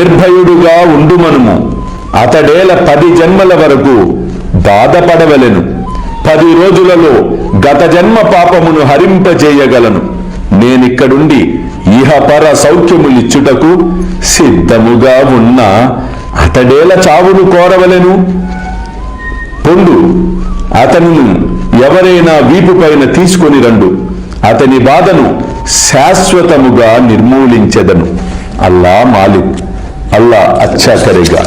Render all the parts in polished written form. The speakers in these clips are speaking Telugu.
నిర్భయుడుగా ఉండుమనుము. అతడేల 10 జన్మల వరకు బాధపడవలెను. 10 రోజులలో గత జన్మ పాపమును హరింపజేయగలను. నేనిక్కడుండి ఇహపర సౌఖ్యములిచ్చుటకు సిద్ధముగా ఉన్న అతడేల చావును కోరవలెను. పొండు, అతనిని ఎవరైనా వీపుపైన తీసుకొని రండు. అతని బాధను శాశ్వతముగా నిర్మూలించెదను. అల్లా మాలిక్, అల్లా అచ్చా కరేగా.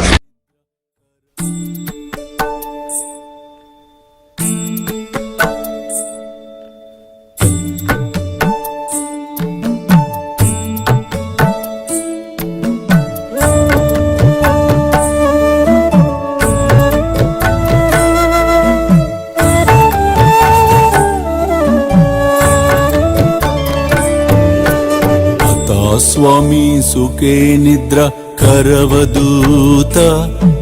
స్వామి సుఖే నిద్ర కరవదూత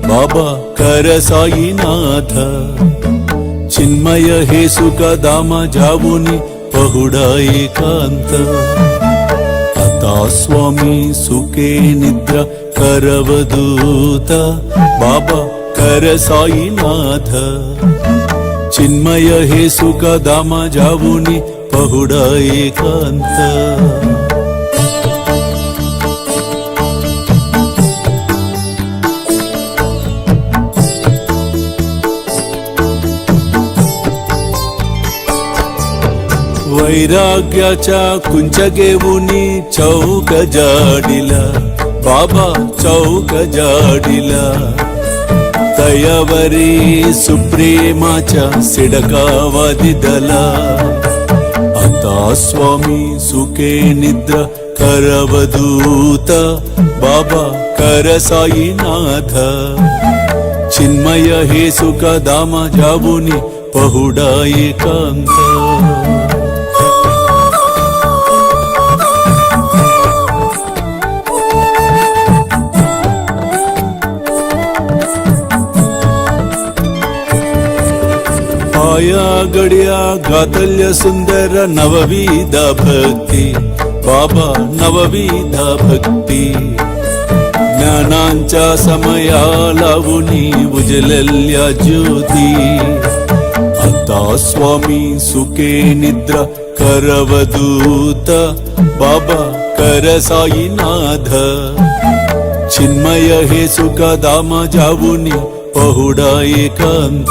బాబా కర సాయినాథ చిన్మయ హే సుఖ దామ జావుని పహుడా ఏకాంత అతా స్వామి సుఖే నిద్ర కరవదూత బాబా కర సాయినాథ చిన్మయ హే సుఖ దామ జావుని పహుడా ఏకాంత वैराग्याच्या कुंचगेवुनी चौक जाडिला बाबा चौक जाडिला तयावरी सुप्रेमाच्या सिडकावादिदला आता स्वामी सुखे निद्र करवदूत बाबा कर साईनाथ चिन्मय हे सुख दामा जावुनी पहुडा एकांत आया गड्या गातल्य सुंदर नवविध भक्ती बाबा नवविध भक्ती ज्ञानांच्या समया लावुनी उजलल्या ज्योती आता स्वामी सुखे निद्रा करवदूत बाबा कर साईनाथ चिन्मय हे सुख दामा जावुनी पहुडा एकांत